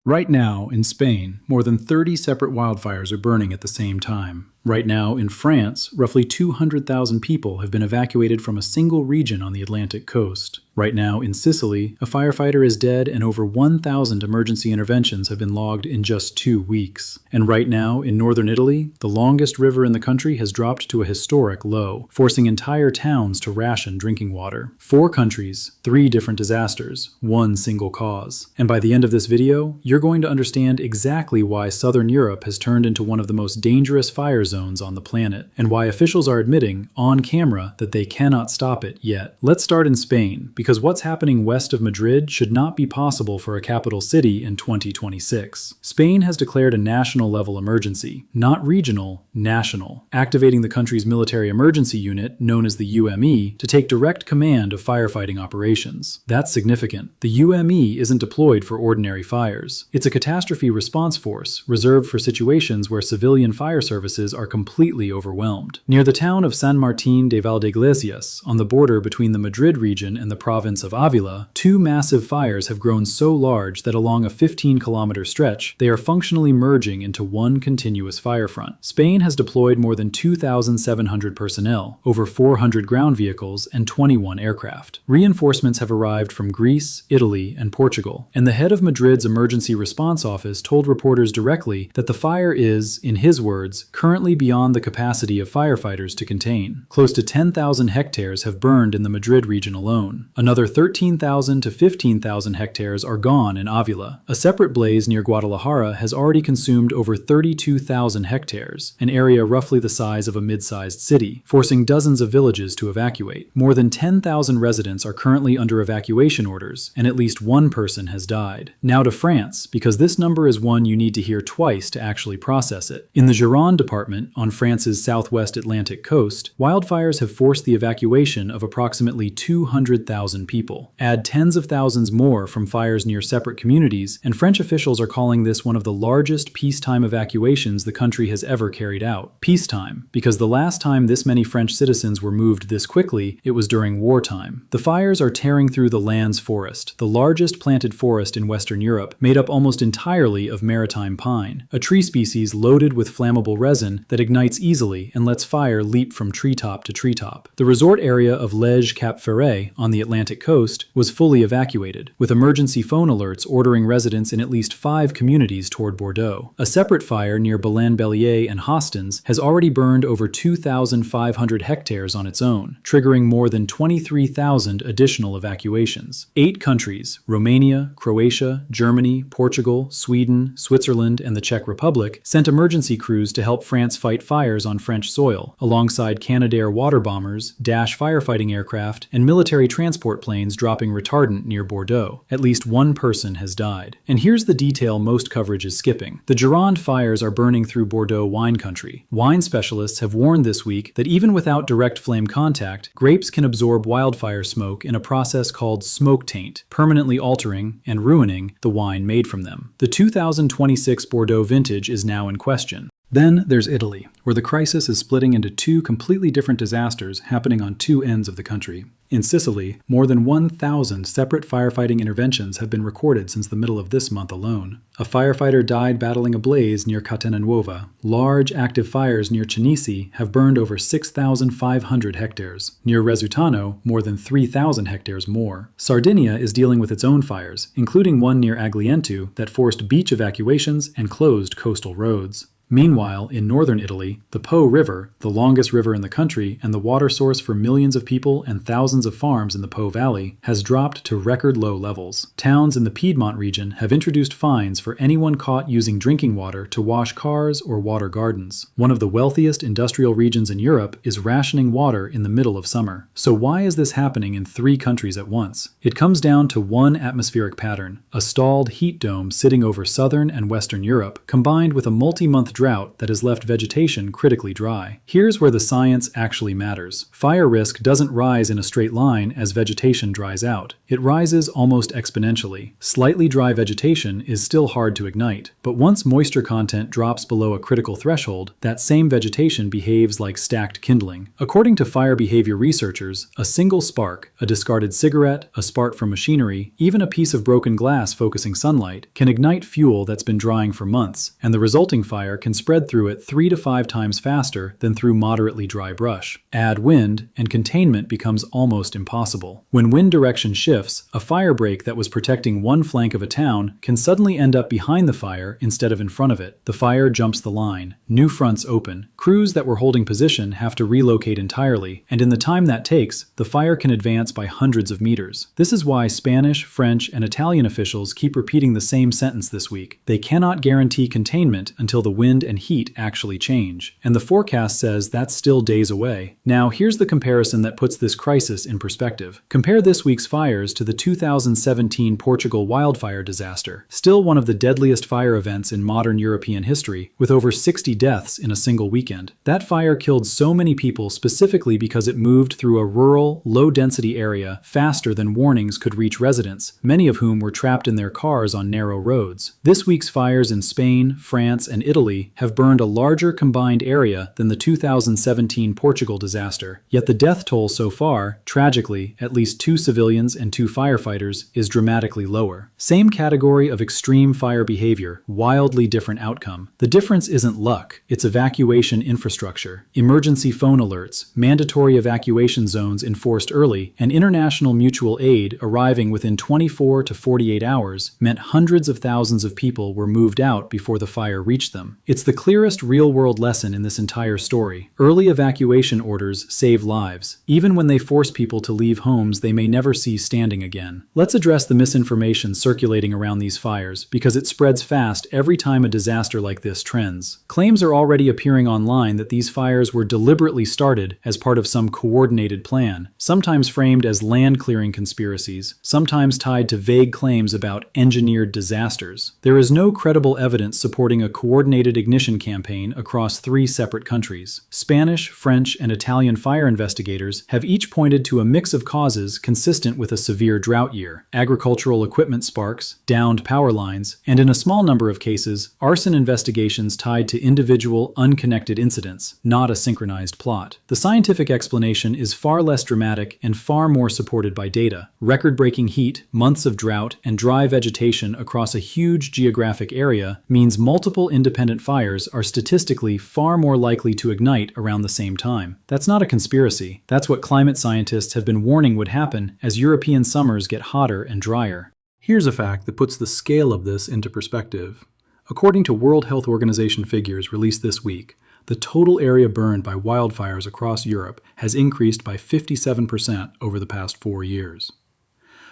Right now, in Spain, more than 30 separate wildfires are burning at the same time. Right now, in France, roughly 200,000 people have been evacuated from a single region on the Atlantic coast. Right now, in Sicily, a firefighter is dead and over 1,000 emergency interventions have been logged in just 2 weeks. And right now, in northern Italy, the longest river in the country has dropped to a historic low, forcing entire towns to ration drinking water. 4 countries, 3 different disasters, 1 single cause. And by the end of this video, you're going to understand exactly why southern Europe has turned into one of the most dangerous fire zones on the planet, and why officials are admitting, on camera, that they cannot stop it yet. Let's start in Spain, because what's happening west of Madrid should not be possible for a capital city in 2026. Spain has declared a national-level emergency, not regional, national, activating the country's military emergency unit, known as the UME, to take direct command of firefighting operations. That's significant. The UME isn't deployed for ordinary fires. It's a catastrophe response force, reserved for situations where civilian fire services are completely overwhelmed. Near the town of San Martín de Valdeiglesias, on the border between the Madrid region and the province of Ávila, 2 massive fires have grown so large that along a 15-kilometer stretch, they are functionally merging into one continuous fire front. Spain has deployed more than 2,700 personnel, over 400 ground vehicles, and 21 aircraft. Reinforcements have arrived from Greece, Italy, and Portugal, and the head of Madrid's emergency response office told reporters directly that the fire is, in his words, currently beyond the capacity of firefighters to contain. Close to 10,000 hectares have burned in the Madrid region alone. Another 13,000 to 15,000 hectares are gone in Ávila. A separate blaze near Guadalajara has already consumed over 32,000 hectares, an area roughly the size of a mid-sized city, forcing dozens of villages to evacuate. More than 10,000 residents are currently under evacuation orders, and at least 1 person has died. Now to France, because this number is one you need to hear twice to actually process it. In the Gironde department, on France's southwest Atlantic coast, wildfires have forced the evacuation of approximately 200,000 people. Add tens of thousands more from fires near separate communities, and French officials are calling this one of the largest peacetime evacuations the country has ever carried out. Peacetime, because the last time this many French citizens were moved this quickly, it was during wartime. The fires are tearing through the Landes forest, the largest planted forest in Western Europe, made up almost entirely of maritime pine, a tree species loaded with flammable resin that ignites easily and lets fire leap from treetop to treetop. The resort area of Les Cap Ferret on the Atlantic coast was fully evacuated, with emergency phone alerts ordering residents in at least 5 communities toward Bordeaux. A separate fire near Belin-Bélier and Hostens has already burned over 2,500 hectares on its own, triggering more than 23,000 additional evacuations. 8 countries, Romania, Croatia, Germany, Portugal, Sweden, Switzerland, and the Czech Republic, sent emergency crews to help France fight fires on French soil, alongside Canadair water bombers, Dash firefighting aircraft, and military transport planes dropping retardant near Bordeaux. At least 1 person has died. And here's the detail most coverage is skipping. The Gironde fires are burning through Bordeaux wine country. Wine specialists have warned this week that even without direct flame contact, grapes can absorb wildfire smoke in a process called smoke taint, permanently altering and ruining the wine made from them. The 2026 Bordeaux vintage is now in question. Then there's Italy, where the crisis is splitting into 2 completely different disasters happening on 2 ends of the country. In Sicily, more than 1,000 separate firefighting interventions have been recorded since the middle of this month alone. A firefighter died battling a blaze near Catenanuova. Large active fires near Cinisi have burned over 6,500 hectares. Near Resutano, more than 3,000 hectares more. Sardinia is dealing with its own fires, including one near Aglientu that forced beach evacuations and closed coastal roads. Meanwhile, in northern Italy, the Po River, the longest river in the country and the water source for millions of people and thousands of farms in the Po Valley, has dropped to record low levels. Towns in the Piedmont region have introduced fines for anyone caught using drinking water to wash cars or water gardens. One of the wealthiest industrial regions in Europe is rationing water in the middle of summer. So why is this happening in 3 countries at once? It comes down to one atmospheric pattern, a stalled heat dome sitting over southern and western Europe, combined with a multi-month drought that has left vegetation critically dry. Here's where the science actually matters. Fire risk doesn't rise in a straight line as vegetation dries out. It rises almost exponentially. Slightly dry vegetation is still hard to ignite, but once moisture content drops below a critical threshold, that same vegetation behaves like stacked kindling. According to fire behavior researchers, a single spark, a discarded cigarette, a spark from machinery, even a piece of broken glass focusing sunlight, can ignite fuel that's been drying for months, and the resulting fire can spread through it 3 to 5 times faster than through moderately dry brush. Add wind, and containment becomes almost impossible. When wind direction shifts, a fire break that was protecting one flank of a town can suddenly end up behind the fire instead of in front of it. The fire jumps the line. New fronts open. Crews that were holding position have to relocate entirely, and in the time that takes, the fire can advance by hundreds of meters. This is why Spanish, French, and Italian officials keep repeating the same sentence this week. They cannot guarantee containment until the wind and heat actually change, and the forecast says that's still days away. Now, here's the comparison that puts this crisis in perspective. Compare this week's fires to the 2017 Portugal wildfire disaster, still one of the deadliest fire events in modern European history, with over 60 deaths in a single weekend. That fire killed so many people specifically because it moved through a rural, low-density area faster than warnings could reach residents, many of whom were trapped in their cars on narrow roads. This week's fires in Spain, France, and Italy have burned a larger combined area than the 2017 Portugal disaster, yet the death toll so far, tragically, at least 2 civilians and 2 firefighters, is dramatically lower. Same category of extreme fire behavior, wildly different outcome. The difference isn't luck, it's evacuation infrastructure. Emergency phone alerts, mandatory evacuation zones enforced early, and international mutual aid arriving within 24 to 48 hours meant hundreds of thousands of people were moved out before the fire reached them. It's the clearest real-world lesson in this entire story. Early evacuation orders save lives, even when they force people to leave homes they may never see standing again. Let's address the misinformation circulating around these fires, because it spreads fast every time a disaster like this trends. Claims are already appearing online that these fires were deliberately started as part of some coordinated plan, sometimes framed as land-clearing conspiracies, sometimes tied to vague claims about engineered disasters. There is no credible evidence supporting a coordinated ignition campaign across 3 separate countries. Spanish, French, and Italian fire investigators have each pointed to a mix of causes consistent with a severe drought year: agricultural equipment sparks, downed power lines, and in a small number of cases, arson investigations tied to individual, unconnected incidents, not a synchronized plot. The scientific explanation is far less dramatic and far more supported by data. Record-breaking heat, months of drought, and dry vegetation across a huge geographic area means multiple independent fires are statistically far more likely to ignite around the same time. That's not a conspiracy. That's what climate scientists have been warning would happen as European summers get hotter and drier. Here's a fact that puts the scale of this into perspective. According to World Health Organization figures released this week, the total area burned by wildfires across Europe has increased by 57% over the past 4 years.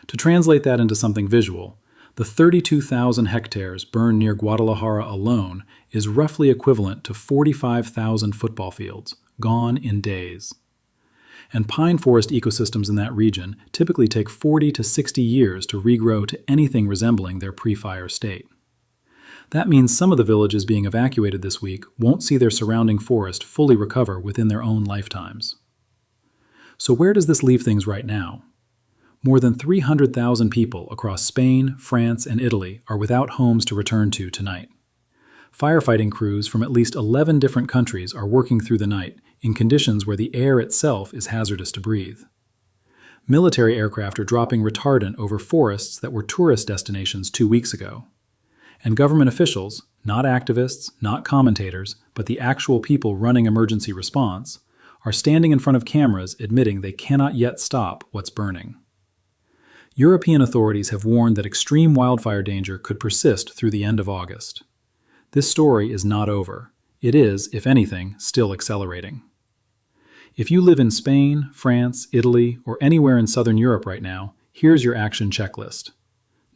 To translate that into something visual, the 32,000 hectares burned near Guadalajara alone is roughly equivalent to 45,000 football fields, gone in days. And pine forest ecosystems in that region typically take 40 to 60 years to regrow to anything resembling their pre-fire state. That means some of the villages being evacuated this week won't see their surrounding forest fully recover within their own lifetimes. So where does this leave things right now? More than 300,000 people across Spain, France, and Italy are without homes to return to tonight. Firefighting crews from at least 11 different countries are working through the night in conditions where the air itself is hazardous to breathe. Military aircraft are dropping retardant over forests that were tourist destinations 2 weeks ago. And government officials, not activists, not commentators, but the actual people running emergency response, are standing in front of cameras admitting they cannot yet stop what's burning. European authorities have warned that extreme wildfire danger could persist through the end of August. This story is not over. It is, if anything, still accelerating. If you live in Spain, France, Italy, or anywhere in Southern Europe right now, here's your action checklist.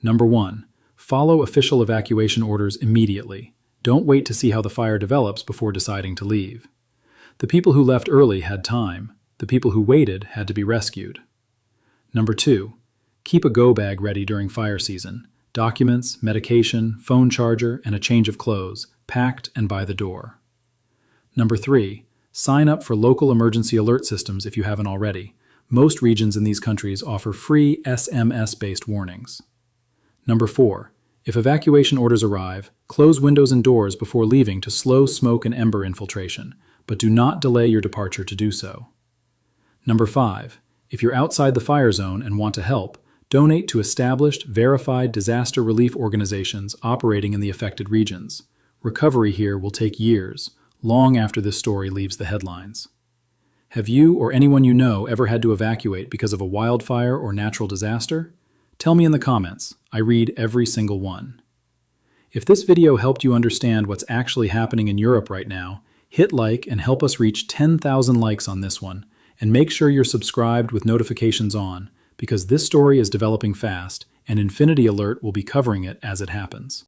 Number 1. Follow official evacuation orders immediately. Don't wait to see how the fire develops before deciding to leave. The people who left early had time. The people who waited had to be rescued. Number 2. Keep a go bag ready during fire season. documents, medication, phone charger, and a change of clothes, packed and by the door. Number 3. Sign up for local emergency alert systems if you haven't already. Most regions in these countries offer free SMS-based warnings. Number 4. If evacuation orders arrive, close windows and doors before leaving to slow smoke and ember infiltration, but do not delay your departure to do so. Number 5. If you're outside the fire zone and want to help, donate to established, verified disaster relief organizations operating in the affected regions. Recovery here will take years, long after this story leaves the headlines. Have you or anyone you know ever had to evacuate because of a wildfire or natural disaster? Tell me in the comments. I read every single one. If this video helped you understand what's actually happening in Europe right now, hit like and help us reach 10,000 likes on this one, and make sure you're subscribed with notifications on, because this story is developing fast, and Infinity Alert will be covering it as it happens.